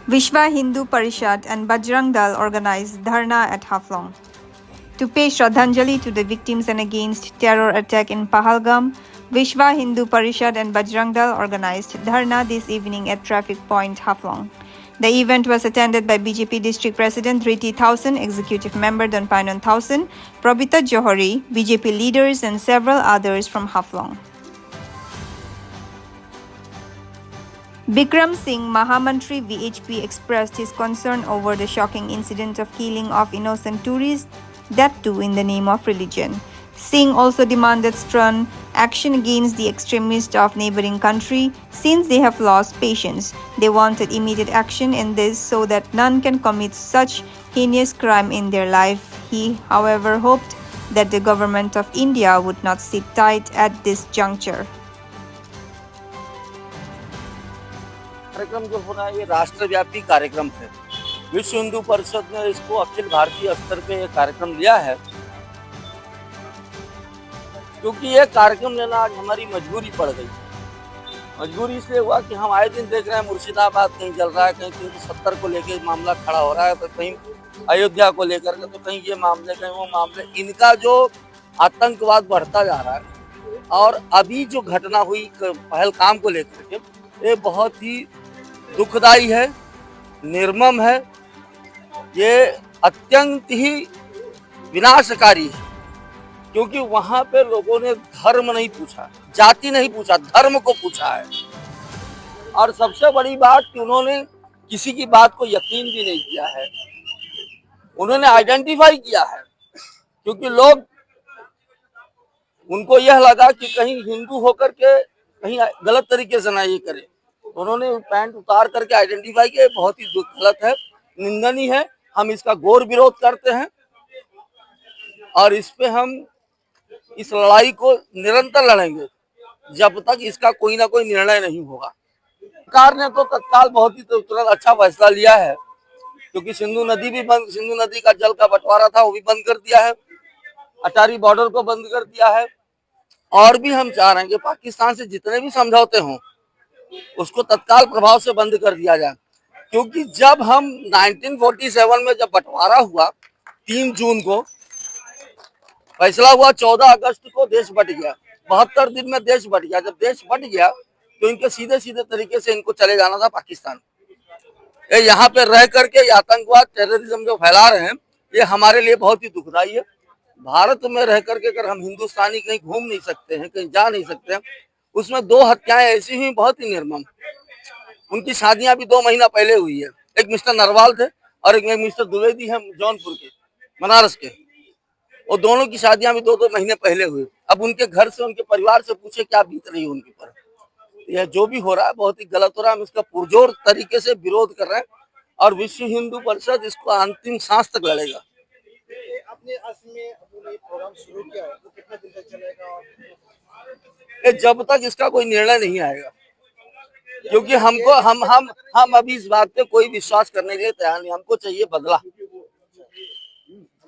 Vishwa Hindu Parishad and Bajrang Dal organized dharna at Haflong. To pay Shraddhanjali to the victims and against terror attack in Pahalgam, Vishwa Hindu Parishad and Bajrang Dal organized dharna this evening at Traffic Point Haflong. The event was attended by BJP District President Riti Thausen, Executive Member Donpainon Thausen, Prabita Johari, BJP leaders and several others from Haflong. Bikram Singh, Mahamantri VHP, expressed his concern over the shocking incident of killing of innocent tourists, that too in the name of religion. Singh also demanded stern action against the extremists of neighboring country since they have lost patience. They wanted immediate action in this so that none can commit such heinous crime in their life. He, however, hoped that the government of India would not sit tight at this juncture. कार्यक्रम जो हो रहा है ये राष्ट्रव्यापी कार्यक्रम है। विश्व हिंदू परिषद ने इसको अखिल भारतीय स्तर पे ये कार्यक्रम लिया है, क्योंकि ये कार्यक्रम लेना आज हमारी मजबूरी पड़ गई। मजबूरी इसलिए हुआ कि हम आए दिन देख रहे हैं मुर्शिदाबाद कहीं जल रहा है, कहीं 370 को लेके मामला खड़ा हो रहा है, तो कहीं अयोध्या को लेकर के, तो कहीं ये मामले कहीं वो मामले। इनका जो आतंकवाद बढ़ता जा रहा है और अभी जो घटना हुई पहलगाम को लेकर के, ये बहुत ही दुखदाई है, निर्मम है, ये अत्यंत ही विनाशकारी है, क्योंकि वहां पे लोगों ने धर्म नहीं पूछा, जाति नहीं पूछा, धर्म को पूछा है। और सबसे बड़ी बात कि उन्होंने किसी की बात को यकीन भी नहीं किया है, उन्होंने आइडेंटिफाई किया है, क्योंकि लोग उनको यह लगा कि कहीं हिंदू होकर के कहीं गलत तरीके से ना ये करे, उन्होंने पैंट उतार करके आइडेंटिफाई किया। बहुत ही गलत है, निंदनीय है, हम इसका घोर विरोध करते हैं और इस पे हम इस लड़ाई को निरंतर लड़ेंगे जब तक इसका कोई ना कोई निर्णय नहीं होगा। सरकार ने तो तत्काल बहुत ही तुरंत अच्छा फैसला लिया है, क्योंकि सिंधु नदी का जल का बंटवारा था वो भी बंद कर दिया है, अटारी बॉर्डर को बंद कर दिया है। और भी हम चाह रहे हैं कि पाकिस्तान से जितने भी समझौते हों उसको तत्काल प्रभाव से बंद कर दिया जाए, क्योंकि जब हम 1947 में जब बंटवारा हुआ 3 जून को फैसला हुआ, 14 अगस्त को देश बट गया, 72 दिन में देश बट गया। जब देश बट गया तो इनके सीधे सीधे तरीके से इनको चले जाना था पाकिस्तान। ये यहाँ पे रह करके आतंकवाद टेररिज्म जो फैला रहे हैं ये हमारे लिए बहुत ही दुखदाई है। भारत में रह करके अगर हम हिंदुस्तानी कहीं घूम नहीं सकते हैं, कहीं जा नहीं सकते हैं, उसमें 2 हत्याएं ऐसी हुई बहुत ही निर्मम। उनकी शादियां भी 2 महीना पहले हुई है। एक मिस्टर नरवाल थे और एक मिस्टर द्विवेदी है जौनपुर के, बनारस के, और दोनों की शादियां भी 2-2 महीने पहले हुई। अब उनके घर से उनके परिवार से पूछे क्या बीत रही है उनके ऊपर। यह जो भी हो रहा है बहुत ही गलत हो रहा है, हम इसका पुरजोर तरीके से विरोध कर रहे हैं और विश्व हिंदू परिषद इसको अंतिम सांस तक लड़ेगा। अपने असम में प्रोग्राम शुरू किया है, वो कितना दिन तक चलेगा? जब तक इसका कोई निर्णय नहीं आएगा, क्योंकि हमको हम अभी इस बात पे कोई विश्वास करने के लिए तैयार नहीं। हमको चाहिए बदला,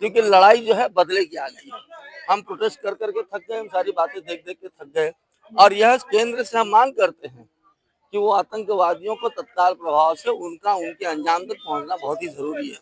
क्योंकि लड़ाई जो है बदले की आ गई है। हम प्रोटेस्ट कर करके थक गए, हम सारी बातें देख देख के थक गए, और यह केंद्र से हम मांग करते हैं कि वो आतंकवादियों को तत्काल प्रभाव से उनके अंजाम तक पहुंचना बहुत ही जरूरी है।